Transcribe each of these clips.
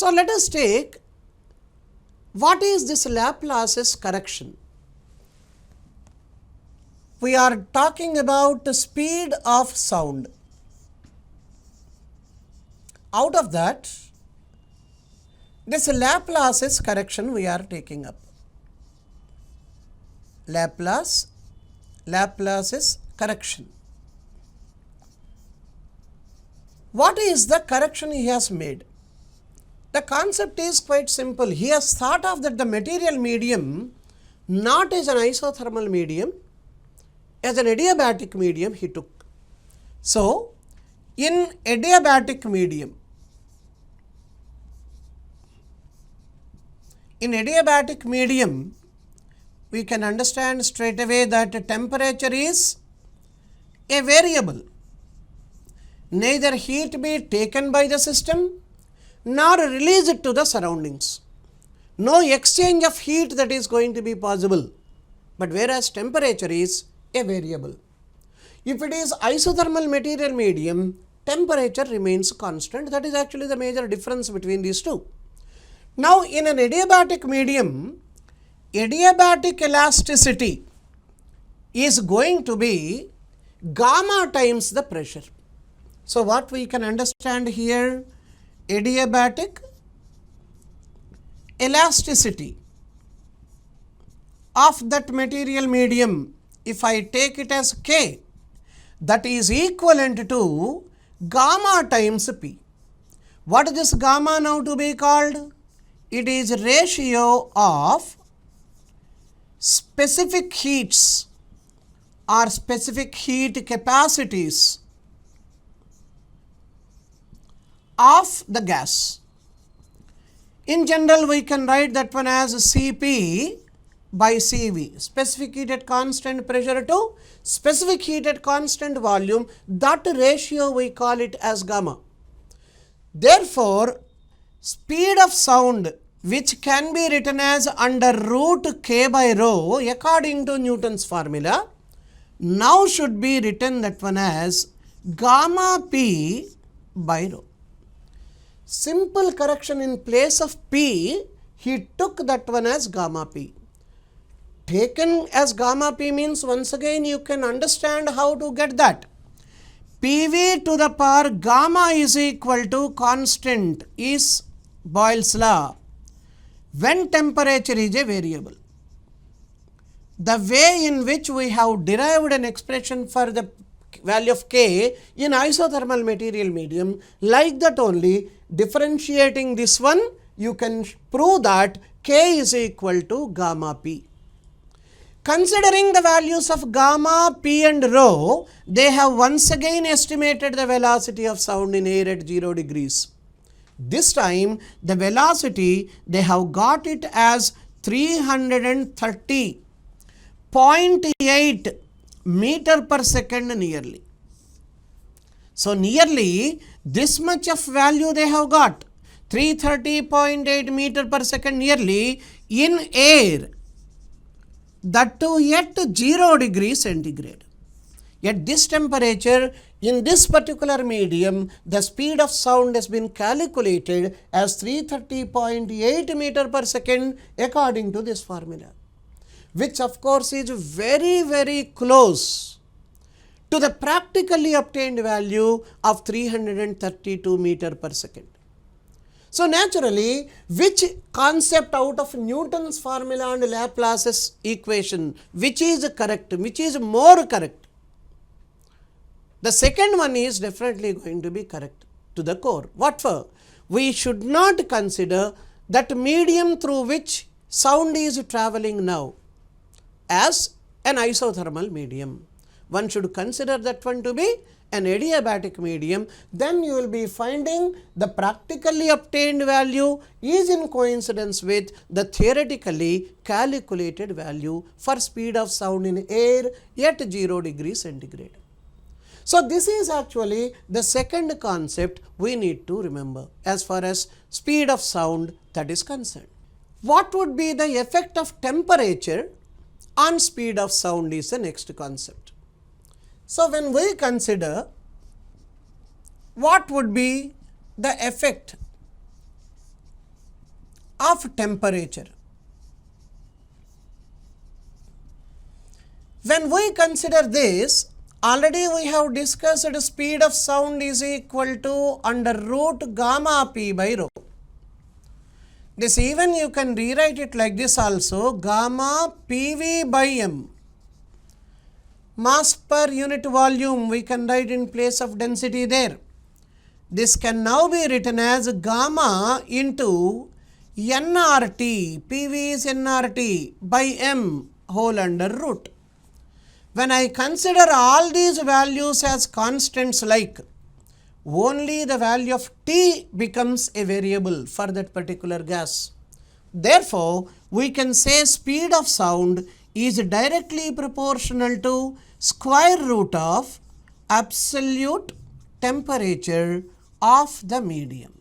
So, let us take what is this Laplace's correction. We are talking about the speed of sound. Out of that, this Laplace's correction we are taking up. Laplace's correction. What is the correction he has made? The concept is quite simple. He has thought of that the material medium not as an isothermal medium, as an adiabatic medium he took. So, in adiabatic medium, we can understand straight away that temperature is a variable. Neither heat be taken by the system nor released to the surroundings. No exchange of heat that is going to be possible, but whereas temperature is a variable. If it is isothermal material medium, temperature remains constant. That is actually the major difference between these two. Now, in an adiabatic medium, adiabatic elasticity is going to be gamma times the pressure. So, what we can understand here, adiabatic elasticity of that material medium, if I take it as K, that is equivalent to gamma times P. What is this gamma now to be called? It is ratio of specific heats or specific heat capacities of the gas. In general, we can write that one as Cp by Cv, specific heat at constant pressure to specific heat at constant volume. That ratio we call it as gamma. Therefore, speed of sound, which can be written as under root K by rho according to Newton's formula, now should be written that one as gamma P by rho. Simple correction, in place of P, he took that one as gamma P. Taken as gamma P means, once again you can understand how to get that. PV to the power gamma is equal to constant is Boyle's law when temperature is a variable. The way in which we have derived an expression for the value of K in isothermal material medium, like that only, differentiating this one, you can prove that K is equal to gamma P. Considering the values of gamma, P and rho, they have once again estimated the velocity of sound in air at 0 degrees. This time the velocity they have got it as 330.8 meter per second nearly. So, nearly this much of value they have got, 330.8 meter per second nearly in air, that too at 0 degrees centigrade. At this temperature, in this particular medium, the speed of sound has been calculated as 330.8 meter per second according to this formula, which of course is very, very close to the practically obtained value of 332 meter per second. So, naturally, which concept out of Newton's formula and Laplace's equation, which is correct, which is more correct? The second one is definitely going to be correct to the core. What for? We should not consider that medium through which sound is travelling now as an isothermal medium. One should consider that one to be an adiabatic medium. Then you will be finding the practically obtained value is in coincidence with the theoretically calculated value for speed of sound in air at 0 degrees centigrade. So, this is actually the second concept we need to remember as far as speed of sound that is concerned. What would be the effect of temperature on speed of sound is the next concept. So, when we consider what would be the effect of temperature. When we consider this, already we have discussed speed of sound is equal to under root gamma p by rho. This even you can rewrite it like this also, gamma PV by M. Mass per unit volume we can write in place of density there. This can now be written as gamma into nRT, PV is nRT by M whole under root. When I consider all these values as constants, like only the value of T becomes a variable for that particular gas. Therefore, we can say speed of sound is directly proportional to square root of absolute temperature of the medium.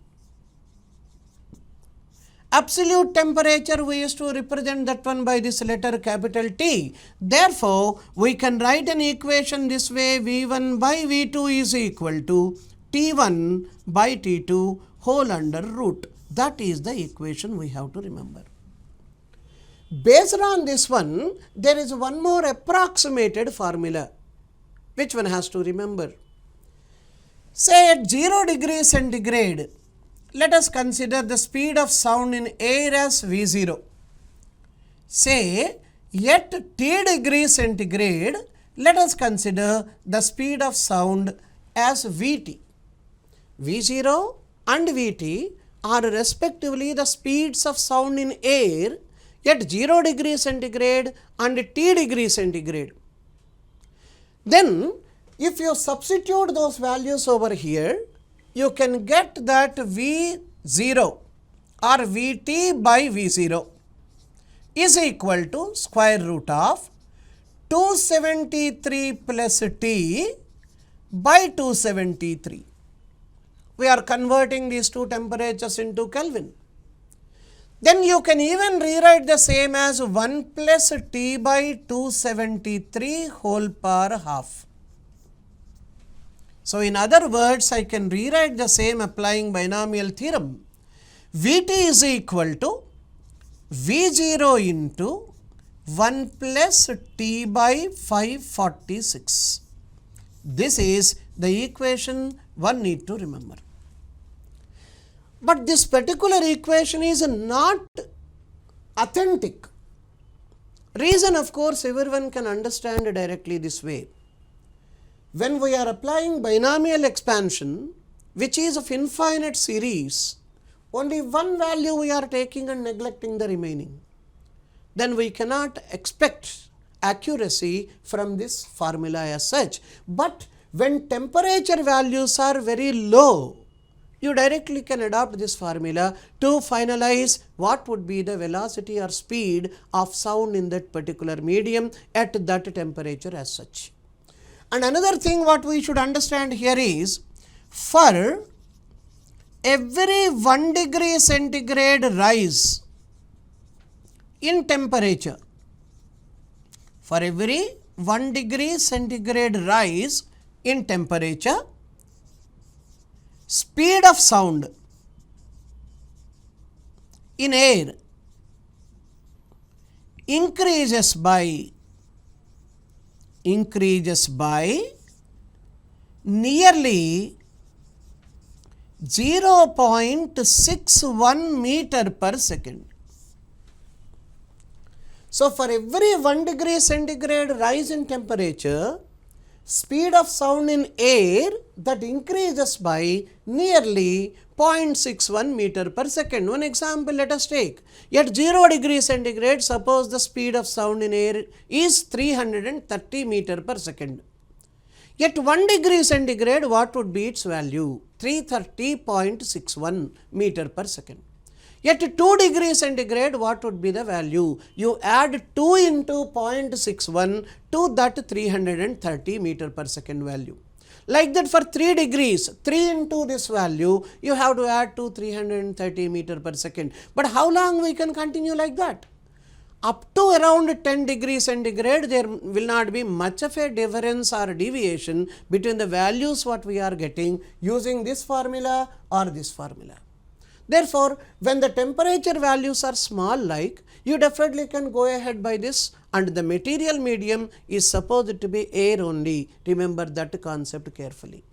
Absolute temperature, we used to represent that one by this letter capital T. Therefore, we can write an equation this way, V1 by V2 is equal to T1 by T2 whole under root. That is the equation we have to remember. Based on this one, there is one more approximated formula which one has to remember. Say at 0 degrees centigrade, let us consider the speed of sound in air as V0. Say at T degrees centigrade, let us consider the speed of sound as Vt. V0 and Vt are respectively the speeds of sound in air at 0 degrees centigrade and T degrees centigrade. Then, if you substitute those values over here, you can get that V0 or Vt by V0 is equal to square root of 273 plus T by 273. We are converting these two temperatures into Kelvin. Then you can even rewrite the same as 1 plus T by 273 whole power half. So in other words, I can rewrite the same applying binomial theorem. Vt is equal to V0 into 1 plus T by 546. This is the equation one need to remember. But this particular equation is not authentic. Reason, of course, everyone can understand directly this way. When we are applying binomial expansion, which is of infinite series, only one value we are taking and neglecting the remaining. Then we cannot expect accuracy from this formula as such. But when temperature values are very low, you directly can adopt this formula to finalize what would be the velocity or speed of sound in that particular medium at that temperature as such. And another thing what we should understand here is, for every 1 degree centigrade rise in temperature, for every 1 degree centigrade rise in temperature, speed of sound in air increases by nearly 0.61 meter per second. So, for every 1 degree centigrade rise in temperature, speed of sound in air that increases by nearly 0.61 meter per second. One example let us take. At 0 degree centigrade, suppose the speed of sound in air is 330 meter per second. At 1 degree centigrade, what would be its value? 330.61 meter per second. At 2 degree centigrade, what would be the value? You add 2 into 0.61 to that 330 meter per second value. Like that for 3 degrees, 3 into this value, you have to add to 330 meter per second. But how long we can continue like that? Up to around 10 degrees centigrade, there will not be much of a difference or deviation between the values what we are getting using this formula or this formula. Therefore, when the temperature values are small like, you definitely can go ahead by this, and the material medium is supposed to be air only. Remember that concept carefully.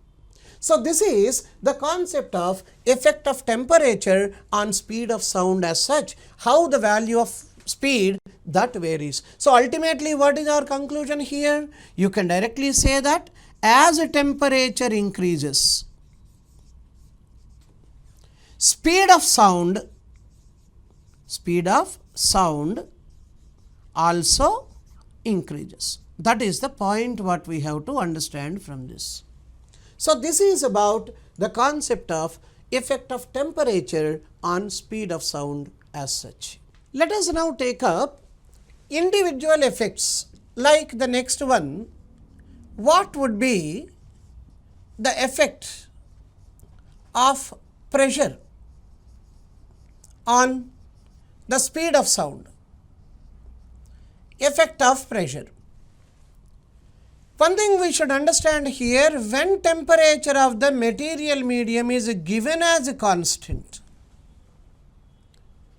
So, this is the concept of effect of temperature on speed of sound as such, how the value of speed that varies. So, ultimately what is our conclusion here? You can directly say that as a temperature increases, speed of sound also increases. That is the point what we have to understand from this. So, this is about the concept of effect of temperature on speed of sound as such. Let us now take up individual effects like the next one. What would be the effect of pressure on the speed of sound? Effect of pressure. One thing we should understand here, when temperature of the material medium is given as a constant,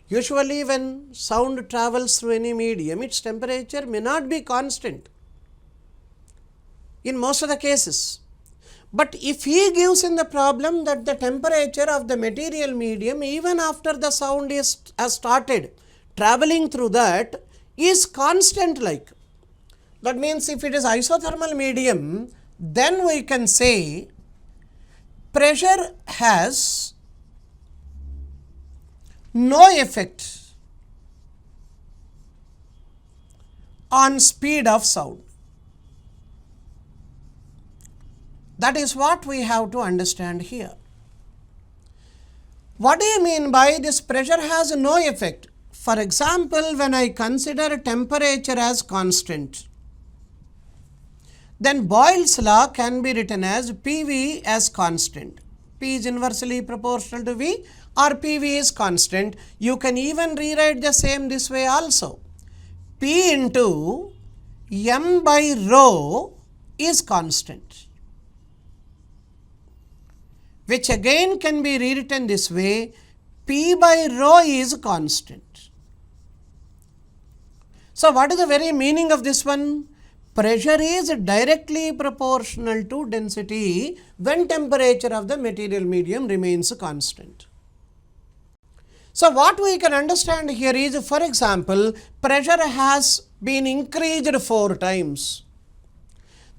usually when sound travels through any medium, its temperature may not be constant in most of the cases. But if he gives in the problem that the temperature of the material medium, even after the sound has started traveling through that, is constant like, that means if it is isothermal medium, then we can say pressure has no effect on speed of sound. That is what we have to understand here. What do you mean by this pressure has no effect? For example, when I consider temperature as constant, then Boyle's law can be written as PV as constant. P is inversely proportional to V, or PV is constant. You can even rewrite the same this way also. P into M by rho is constant, which again can be rewritten this way. P by rho is constant. So, what is the very meaning of this one? Pressure is directly proportional to density when temperature of the material medium remains constant. So, what we can understand here is, for example, pressure has been increased 4 times.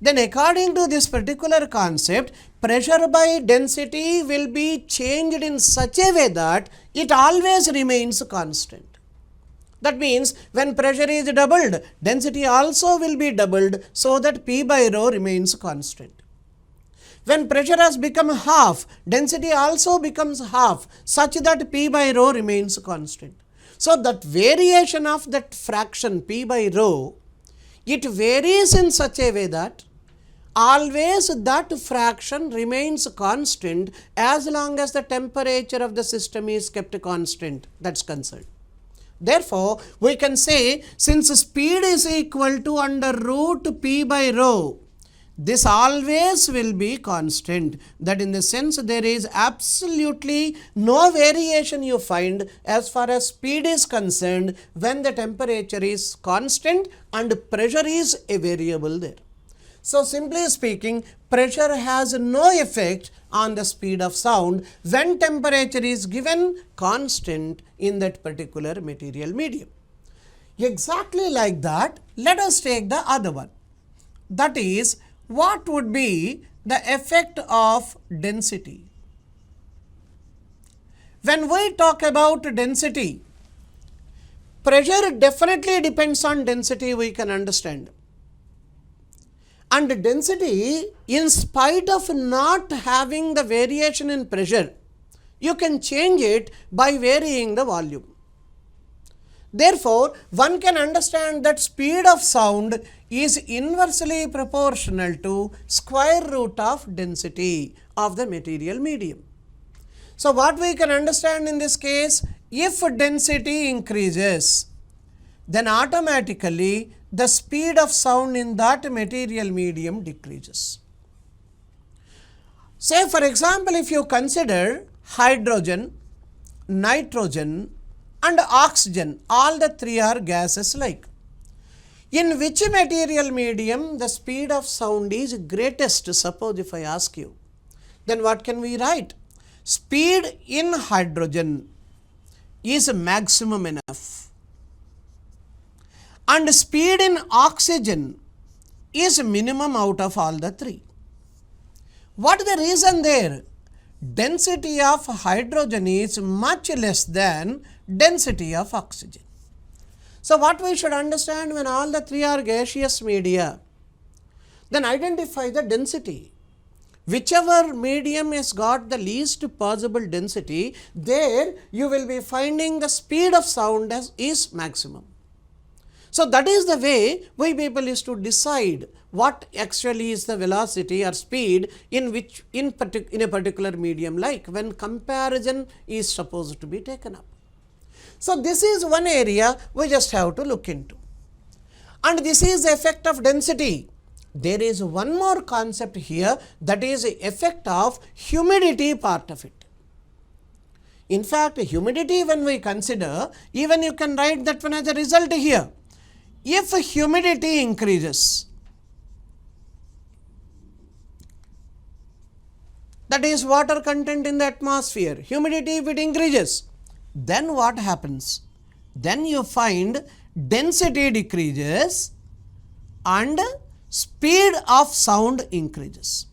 Then according to this particular concept, pressure by density will be changed in such a way that it always remains constant. That means when pressure is doubled, density also will be doubled, so that P by rho remains constant. When pressure has become half, density also becomes half, such that P by rho remains constant. So, that variation of that fraction P by rho, it varies in such a way that always that fraction remains constant as long as the temperature of the system is kept constant. That is concerned. Therefore, we can say, since speed is equal to under root P by rho, this always will be constant. That in the sense there is absolutely no variation you find as far as speed is concerned when the temperature is constant and pressure is a variable there. So, simply speaking, pressure has no effect on the speed of sound when temperature is given constant in that particular material medium. Exactly like that, let us take the other one. That is, what would be the effect of density? When we talk about density, pressure definitely depends on density, we can understand. And density, in spite of not having the variation in pressure, you can change it by varying the volume. Therefore, one can understand that speed of sound is inversely proportional to square root of density of the material medium. So, what we can understand in this case, if density increases, then automatically the speed of sound in that material medium decreases. Say for example, if you consider hydrogen, nitrogen and oxygen, all the three are gases like. In which material medium the speed of sound is greatest? Suppose if I ask you, then what can we write? Speed in hydrogen is maximum enough, and speed in oxygen is minimum out of all the three. What is the reason there? Density of hydrogen is much less than density of oxygen. So, what we should understand, when all the three are gaseous media, then identify the density. Whichever medium has got the least possible density, there you will be finding the speed of sound as is maximum. So, that is the way we people is to decide what actually is the velocity or speed in which in a particular medium, like when comparison is supposed to be taken up. So, this is one area we just have to look into, and this is the effect of density. There is one more concept here, that is the effect of humidity part of it. In fact, humidity when we consider, even you can write that one as a result here. If humidity increases, that is water content in the atmosphere, humidity if it increases, then what happens? Then you find density decreases and speed of sound increases.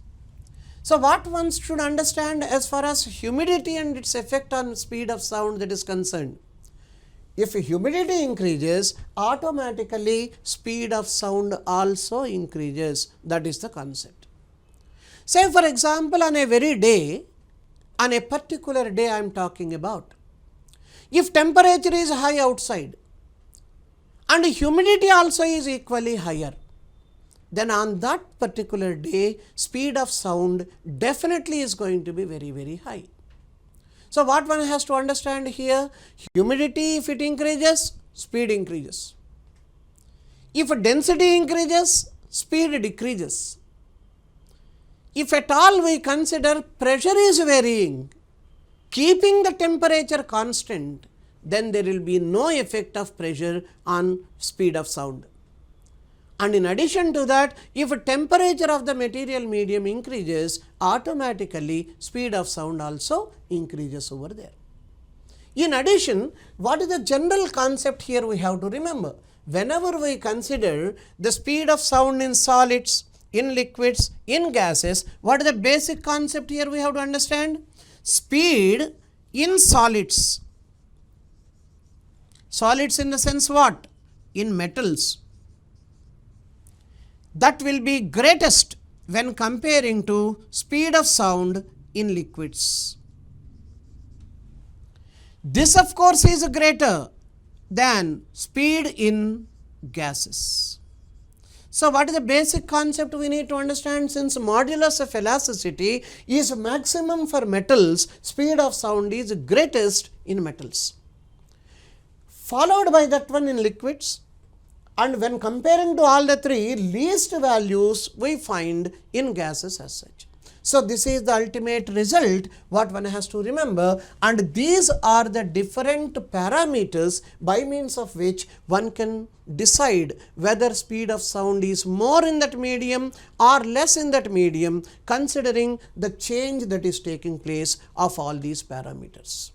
So, what one should understand as far as humidity and its effect on speed of sound that is concerned? If humidity increases, automatically speed of sound also increases. That is the concept. Say for example, on a particular day I am talking about, if temperature is high outside and humidity also is equally higher, then on that particular day speed of sound definitely is going to be very, very high. So, what one has to understand here, humidity if it increases, speed increases. If density increases, speed decreases. If at all we consider pressure is varying, keeping the temperature constant, then there will be no effect of pressure on speed of sound. And in addition to that, if temperature of the material medium increases, automatically speed of sound also increases over there. In addition, what is the general concept here we have to remember? Whenever we consider the speed of sound in solids, in liquids, in gases, what is the basic concept here we have to understand? Speed in solids. Solids in the sense what? In metals. That will be greatest when comparing to speed of sound in liquids. This of course is greater than speed in gases. So, what is the basic concept we need to understand? Since modulus of elasticity is maximum for metals, speed of sound is greatest in metals, followed by that one in liquids, and when comparing to all the three, least values we find in gases as such. So, this is the ultimate result what one has to remember, and these are the different parameters by means of which one can decide whether speed of sound is more in that medium or less in that medium, considering the change that is taking place of all these parameters.